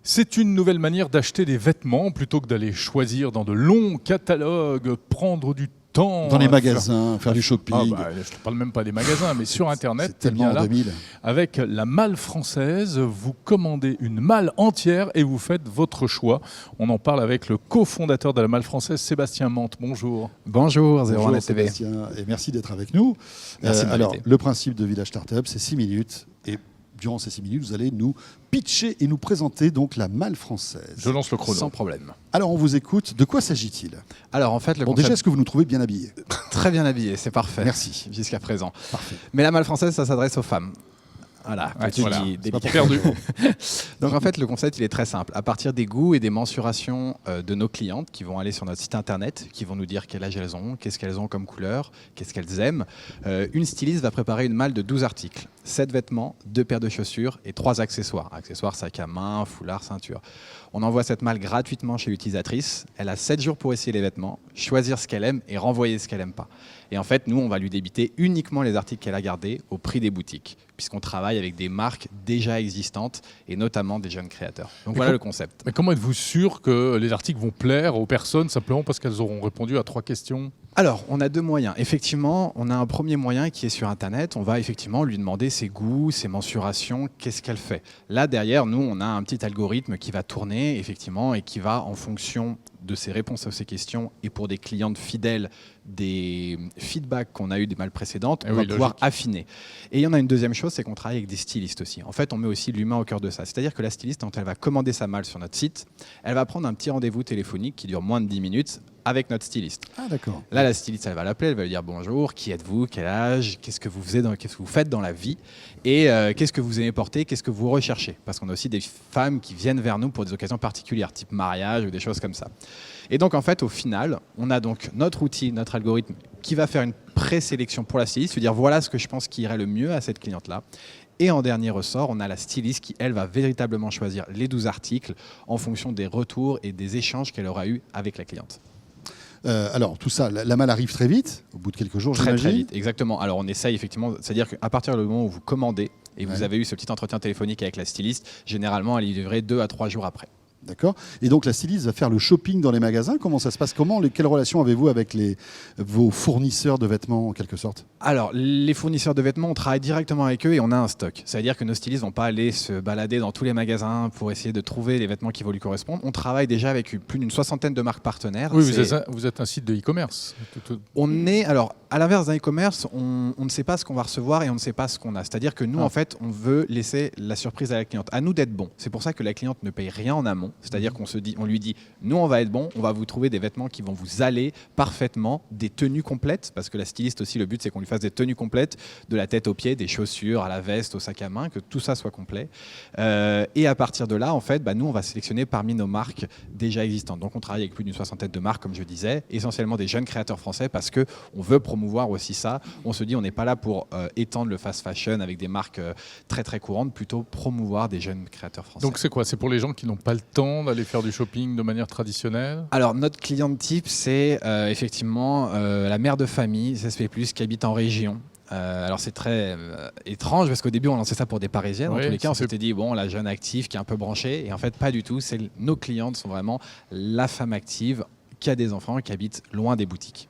C'est une nouvelle manière d'acheter des vêtements plutôt que d'aller choisir dans de longs catalogues, prendre du temps. Dans les magasins, faire du shopping. Je ne parle même pas des magasins, mais sur Internet, C'est tellement en 2000. avec la malle française, vous commandez une malle entière et vous faites votre choix. On en parle avec le cofondateur de la malle française, Sébastien Mante. Bonjour. Bonjour, Bonjour 01net TV. Sébastien, et merci d'être avec nous. Merci de alors, m'inviter. le principe de Village Startup, c'est 6 minutes. Et durant ces 6 minutes, vous allez nous pitcher et nous présenter donc la malle française. Je lance le chrono. Sans problème. Alors, on vous écoute. De quoi s'agit-il? Alors en fait, le Bon, concept déjà, est-ce que vous nous trouvez bien habillés? très bien habillé, c'est parfait. Merci. Jusqu'à présent. Parfait. Mais la malle française, ça s'adresse aux femmes. Voilà, petit voilà. délicat. pas pour Perdu. Donc en fait, le concept, il est très simple. À partir des goûts et des mensurations de nos clientes qui vont aller sur notre site internet, qui vont nous dire quel âge elles ont, qu'est-ce qu'elles ont comme couleur, qu'est-ce qu'elles aiment, une styliste va préparer une malle de 12 articles. 7 vêtements, 2 paires de chaussures et 3 accessoires. Accessoires, sac à main, foulard, ceinture. On envoie cette malle gratuitement chez l'utilisatrice. Elle a 7 jours pour essayer les vêtements, choisir ce qu'elle aime et renvoyer ce qu'elle n'aime pas. Et en fait, nous, on va lui débiter uniquement les articles qu'elle a gardés au prix des boutiques, puisqu'on travaille avec des marques déjà existantes et notamment des jeunes créateurs. Donc voilà le concept. Mais comment êtes-vous sûr que les articles vont plaire aux personnes simplement parce qu'elles auront répondu à 3 questions? Alors, on a 2 moyens. Effectivement, on a un premier moyen qui est sur Internet. On va effectivement lui demander ses goûts, ses mensurations, qu'est-ce qu'elle fait. Là, derrière, nous, on a un petit algorithme qui va tourner, effectivement, et qui va, en fonction de ses réponses à ces questions et pour des clientes fidèles, des feedbacks qu'on a eu des malles précédentes, on va pouvoir affiner. Et il y en a une deuxième chose, c'est qu'on travaille avec des stylistes aussi. En fait, on met aussi l'humain au cœur de ça. C'est-à-dire que la styliste, quand elle va commander sa malle sur notre site, elle va prendre un petit rendez-vous téléphonique qui dure moins de 10 minutes avec notre styliste. Ah, d'accord. Là, la styliste, elle va l'appeler, elle va lui dire bonjour, qui êtes-vous, quel âge, qu'est-ce que vous faites dans la vie et qu'est-ce que vous aimez porter, qu'est-ce que vous recherchez. Parce qu'on a aussi des femmes qui viennent vers nous pour des occasions particulières, type mariage ou des choses comme ça. Et donc, en fait, au final, on a donc notre outil, notre algorithme qui va faire une présélection pour la styliste, lui dire voilà ce que je pense qui irait le mieux à cette cliente-là. Et en dernier ressort, on a la styliste qui, elle, va véritablement choisir les 12 articles en fonction des retours et des échanges qu'elle aura eus avec la cliente. Alors, tout ça, la malle arrive très vite, au bout de quelques jours, Très j'imagine. vite, exactement. Alors on essaye effectivement, c'est-à-dire qu'à partir du moment où vous commandez et vous Ouais. avez eu ce petit entretien téléphonique avec la styliste, généralement elle est livrée 2 à 3 jours après. D'accord. Et donc, la styliste va faire le shopping dans les magasins. Comment ça se passe? Quelle relation avez-vous avec vos fournisseurs de vêtements, en quelque sorte? Alors, les fournisseurs de vêtements, on travaille directement avec eux et on a un stock. C'est-à-dire que nos stylistes vont pas aller se balader dans tous les magasins pour essayer de trouver les vêtements qui vont lui correspondre. On travaille déjà avec plus d'une 60aine de marques partenaires. Oui, C'est- vous êtes un site de e-commerce. On est, alors, à l'inverse d'un e-commerce, on ne sait pas ce qu'on va recevoir et on ne sait pas ce qu'on a. C'est-à-dire que nous, en fait, on veut laisser la surprise à la cliente. À nous d'être bons. C'est pour ça que la cliente ne paye rien en amont. C'est-à-dire on lui dit, nous, on va être bons, on va vous trouver des vêtements qui vont vous aller parfaitement, des tenues complètes, parce que la styliste aussi, le but, c'est qu'on lui fasse des tenues complètes, de la tête aux pieds, des chaussures, à la veste, au sac à main, que tout ça soit complet. Et à partir de là, en fait, nous, on va sélectionner parmi nos marques déjà existantes. Donc, on travaille avec plus d'une 60aine de marques, comme je disais, essentiellement des jeunes créateurs français, parce que on veut promouvoir aussi ça. On se dit, on n'est pas là pour étendre le fast fashion avec des marques très très courantes, plutôt promouvoir des jeunes créateurs français. Donc c'est quoi? C'est pour les gens qui n'ont pas le temps d'aller faire du shopping de manière traditionnelle? Alors, notre cliente type, c'est effectivement la mère de famille, ça se fait plus, qui habite en région. Alors c'est très étrange parce qu'au début on lançait ça pour des Parisiennes. Oui, En tous les cas, ça on fait- s'était dit bon, la jeune active qui est un peu branchée, et en fait pas du tout. Nos clientes sont vraiment la femme active qui a des enfants, qui habite loin des boutiques.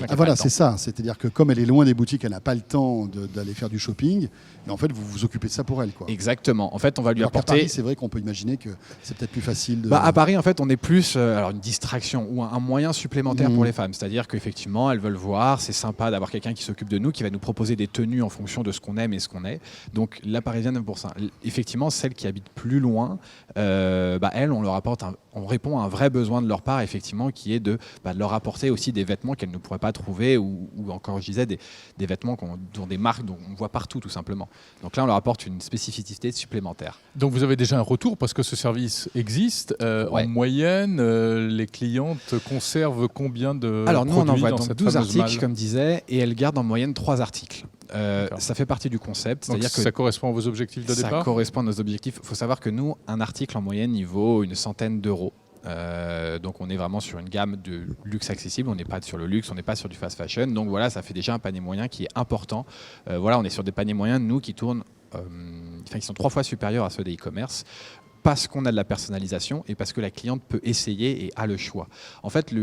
Ah, voilà, c'est ça. C'est-à-dire que comme elle est loin des boutiques, elle n'a pas le temps d'aller faire du shopping. Et en fait, vous vous occupez de ça pour elle, quoi. Exactement. En fait, on va lui Alors qu'à apporter. Paris, c'est vrai qu'on peut imaginer que c'est peut-être plus facile de... À Paris, en fait, on est plus alors une distraction ou un moyen supplémentaire Mmh. pour les femmes. C'est-à-dire qu'effectivement, elles veulent voir, c'est sympa d'avoir quelqu'un qui s'occupe de nous, qui va nous proposer des tenues en fonction de ce qu'on aime et ce qu'on est. Donc, la Parisienne pour ça. Effectivement, celles qui habitent plus loin, elles, on leur apporte, on répond à un vrai besoin de leur part, effectivement, qui est de leur apporter aussi des vêtements qu'elles ne pourraient pas trouver ou encore, je disais, des vêtements dont des marques dont on voit partout, tout simplement. Donc là, on leur apporte une spécificité supplémentaire. Donc vous avez déjà un retour parce que ce service existe. Ouais. En moyenne, les clientes conservent combien de Alors nous, on produits envoie dans donc cette 12 fameuse articles, malle? comme disait, et elles gardent en moyenne 3 articles. D'accord. Ça fait partie du concept, Donc c'est-à-dire que ça correspond à vos objectifs de ça départ? correspond à nos objectifs. Il faut savoir que nous, un article en moyenne, il vaut une centaine d'euros. Donc on est vraiment sur une gamme de luxe accessible, on n'est pas sur le luxe, on n'est pas sur du fast fashion, donc voilà, ça fait déjà un panier moyen qui est important. Voilà, on est sur des paniers moyens, nous, qui tournent, qui sont 3 fois supérieurs à ceux des e-commerce. parce qu'on a de la personnalisation et parce que la cliente peut essayer et a le choix. En fait,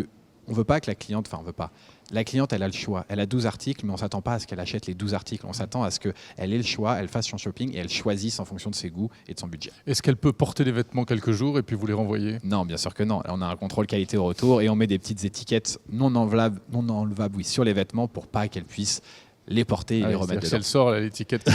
on veut pas que la cliente, enfin on veut pas. La cliente, elle a le choix. Elle a 12 articles, mais on ne s'attend pas à ce qu'elle achète les 12 articles. On s'attend à ce qu'elle ait le choix, elle fasse son shopping et elle choisisse en fonction de ses goûts et de son budget. Est-ce qu'elle peut porter les vêtements quelques jours et puis vous les renvoyer? Non, bien sûr que non. On a un contrôle qualité au retour et on met des petites étiquettes non enlevables oui, sur les vêtements pour pas qu'elle puisse les porter et les remettre dedans. Si elle sort l'étiquette.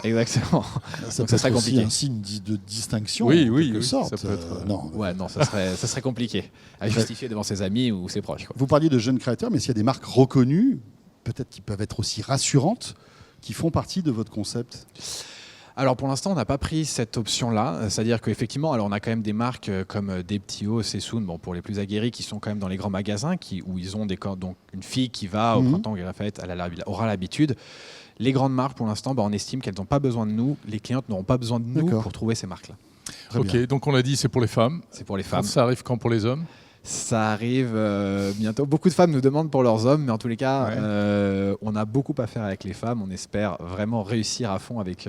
Exactement. Ça Donc peut ça serait être aussi compliqué. un signe de distinction, Oui, en oui, quelque oui, sorte. ça peut être, non. Ouais, non, ça serait compliqué à justifier devant ses amis ou ses proches, quoi. Vous parliez de jeunes créateurs, mais s'il y a des marques reconnues, peut-être qui peuvent être aussi rassurantes, qui font partie de votre concept. Alors pour l'instant, on n'a pas pris cette option-là. C'est-à-dire qu'effectivement, alors on a quand même des marques comme Deptio, Sessoun, bon, pour les plus aguerris, qui sont quand même dans les grands magasins, où ils ont donc une fille qui va au printemps Grafette, elle aura l'habitude. Les grandes marques, pour l'instant, on estime qu'elles n'ont pas besoin de nous. Les clientes n'auront pas besoin de nous pour trouver ces marques-là. Très Ok, bien. donc on l'a dit, c'est pour les femmes. C'est pour les femmes. Ça arrive quand pour les hommes? Ça arrive bientôt. Beaucoup de femmes nous demandent pour leurs hommes, mais en tous les cas, on a beaucoup à faire avec les femmes. On espère vraiment réussir à fond avec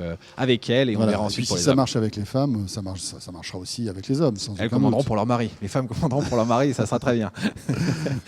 elles et on verra ensuite puis pour si les ça hommes. marche avec les femmes, ça marchera aussi avec les hommes. Sans Elles aucun commanderont doute. pour leur mari. Les femmes commanderont pour leur mari, ça sera très bien.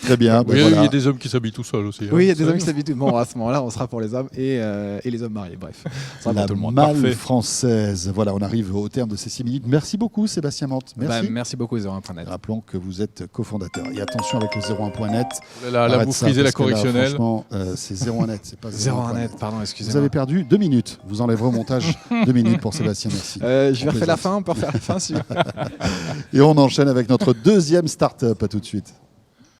Très bien. Oui, il y a des hommes qui s'habillent tout seuls aussi. Oui, il y a hein, des ça hommes qui s'habituent. Bon, à ce moment-là, on sera pour les hommes et les hommes mariés. Bref, ça sera La pour tout le monde. malle Parfait. française. Voilà, on arrive au terme de ces 6 minutes. Merci beaucoup, Sébastien Mante. Merci. Merci beaucoup, 01.net. Rappelons que vous êtes cofondateur. Et attention avec le 01.net. Là, Arrête vous ça, frisez la parce que là, correctionnelle. franchement, c'est 01.net, c'est pas 01.net, pardon, Vous excusez-moi. avez perdu 2 minutes. Vous enlèverez au montage 2 minutes pour Sébastien. Merci. Je vais refaire la plaisante. fin, on peut refaire la fin si vous... Et on enchaîne avec notre deuxième start-up. À tout de suite.